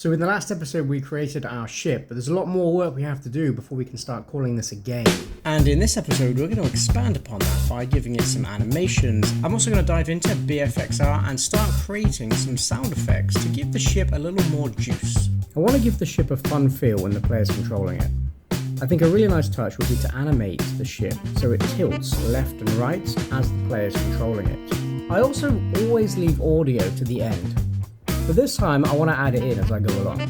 So in the last episode we created our ship, but there's a lot more work we have to do before we can start calling this a game. And in this episode we're going to expand upon that by giving it some animations. I'm also going to dive into BFXR and start creating some sound effects to give the ship a little more juice. I want to give the ship a fun feel when the player's controlling it. I think a really nice touch would be to animate the ship so it tilts left and right as the player's controlling it. I also always leave audio to the end. But this time I want to add it in as I go along.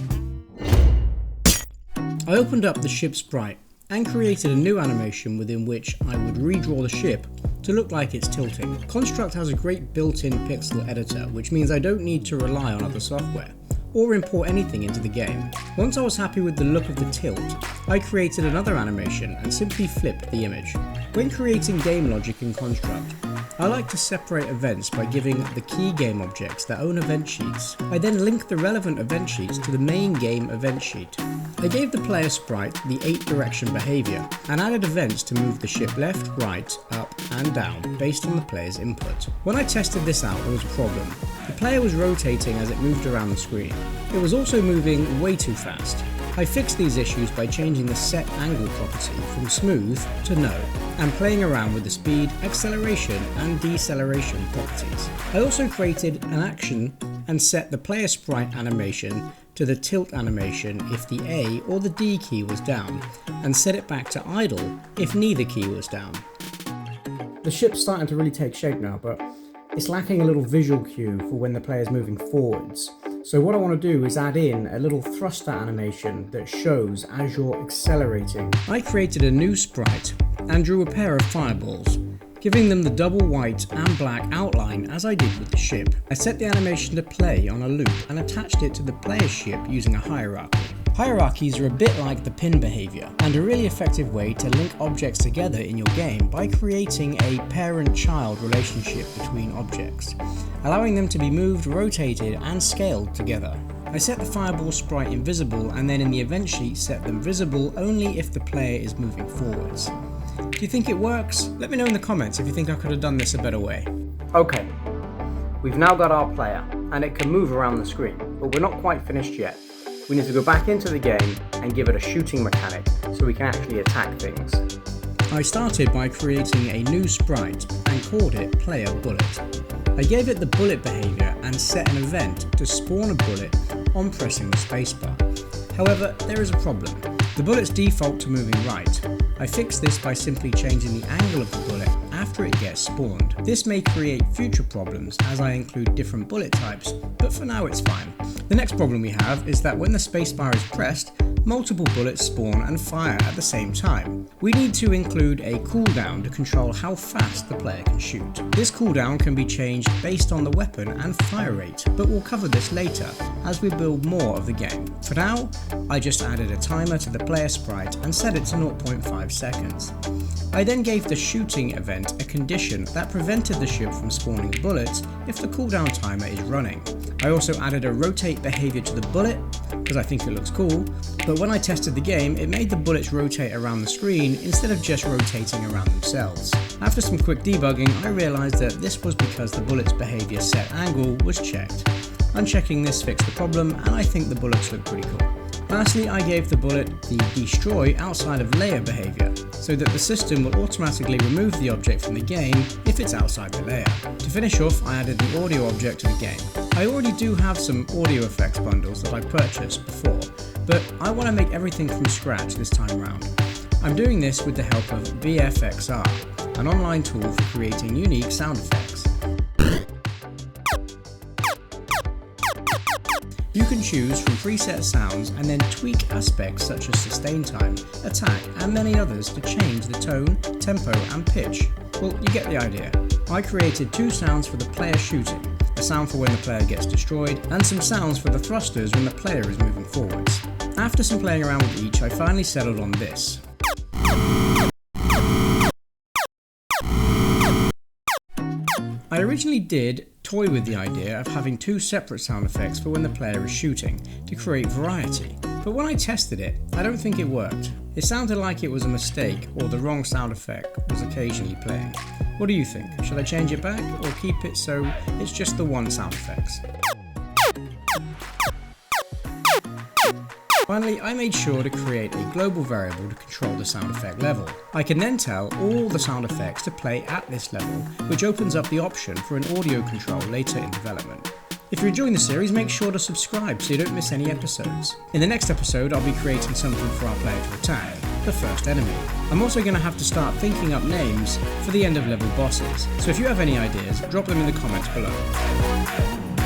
I opened up the ship sprite and created a new animation within which I would redraw the ship to look like it's tilting. Construct has a great built-in pixel editor, which means I don't need to rely on other software or import anything into the game. Once I was happy with the look of the tilt, I created another animation and simply flipped the image. When creating game logic in Construct, I like to separate events by giving the key game objects their own event sheets. I then link the relevant event sheets to the main game event sheet. I gave the player sprite the 8-direction behavior and added events to move the ship left, right, up and down based on the player's input. When I tested this out, there was a problem. The player was rotating as it moved around the screen. It was also moving way too fast. I fixed these issues by changing the set angle property from smooth to no, and playing around with the speed, acceleration and deceleration properties. I also created an action and set the player sprite animation to the tilt animation if the A or the D key was down, and set it back to idle if neither key was down. The ship's starting to really take shape now, but it's lacking a little visual cue for when the player's moving forwards. So what I want to do is add in a little thruster animation that shows as you're accelerating. I created a new sprite and drew a pair of fireballs, giving them the double white and black outline as I did with the ship. I set the animation to play on a loop and attached it to the player's ship using a hierarchy. Hierarchies are a bit like the pin behavior and a really effective way to link objects together in your game by creating a parent-child relationship between objects, allowing them to be moved, rotated and scaled together. I set the fireball sprite invisible and then in the event sheet set them visible only if the player is moving forwards. Do you think it works? Let me know in the comments if you think I could have done this a better way. Okay, we've now got our player and it can move around the screen, but we're not quite finished yet. We need to go back into the game and give it a shooting mechanic so we can actually attack things. I started by creating a new sprite and called it Player Bullet. I gave it the bullet behavior and set an event to spawn a bullet on pressing the spacebar. However, there is a problem. The bullets default to moving right. I fixed this by simply changing the angle of the bullet after it gets spawned. This may create future problems as I include different bullet types, but for now it's fine. The next problem we have is that when the spacebar is pressed, multiple bullets spawn and fire at the same time. We need to include a cooldown to control how fast the player can shoot. This cooldown can be changed based on the weapon and fire rate, but we'll cover this later as we build more of the game. For now, I just added a timer to the player sprite and set it to 0.5 seconds. I then gave the shooting event a condition that prevented the ship from spawning bullets if the cooldown timer is running. I also added a rotate behavior to the bullet because I think it looks cool, but when I tested the game it made the bullets rotate around the screen instead of just rotating around themselves. After some quick debugging I realised that this was because the bullet's behavior set angle was checked. Unchecking this fixed the problem and I think the bullets look pretty cool. Lastly, I gave the bullet the destroy outside of layer behavior, so that the system will automatically remove the object from the game if it's outside the layer. To finish off, I added the audio object to the game. I already do have some audio effects bundles that I purchased before, but I want to make everything from scratch this time round. I'm doing this with the help of BFXR, an online tool for creating unique sound effects. You can choose from preset sounds and then tweak aspects such as sustain time, attack and many others to change the tone, tempo and pitch. Well, you get the idea. I created 2 sounds for the player shooting, a sound for when the player gets destroyed and some sounds for the thrusters when the player is moving forwards. After some playing around with each, I finally settled on this. I originally did toy with the idea of having 2 separate sound effects for when the player is shooting to create variety, but when I tested it, I don't think it worked. It sounded like it was a mistake or the wrong sound effect was occasionally playing. What do you think? Should I change it back or keep it so it's just the one sound effects? Finally, I made sure to create a global variable to control the sound effect level. I can then tell all the sound effects to play at this level, which opens up the option for an audio control later in development. If you're enjoying the series, make sure to subscribe so you don't miss any episodes. In the next episode, I'll be creating something for our player to attack, the first enemy. I'm also going to have to start thinking up names for the end of level bosses, so if you have any ideas, drop them in the comments below.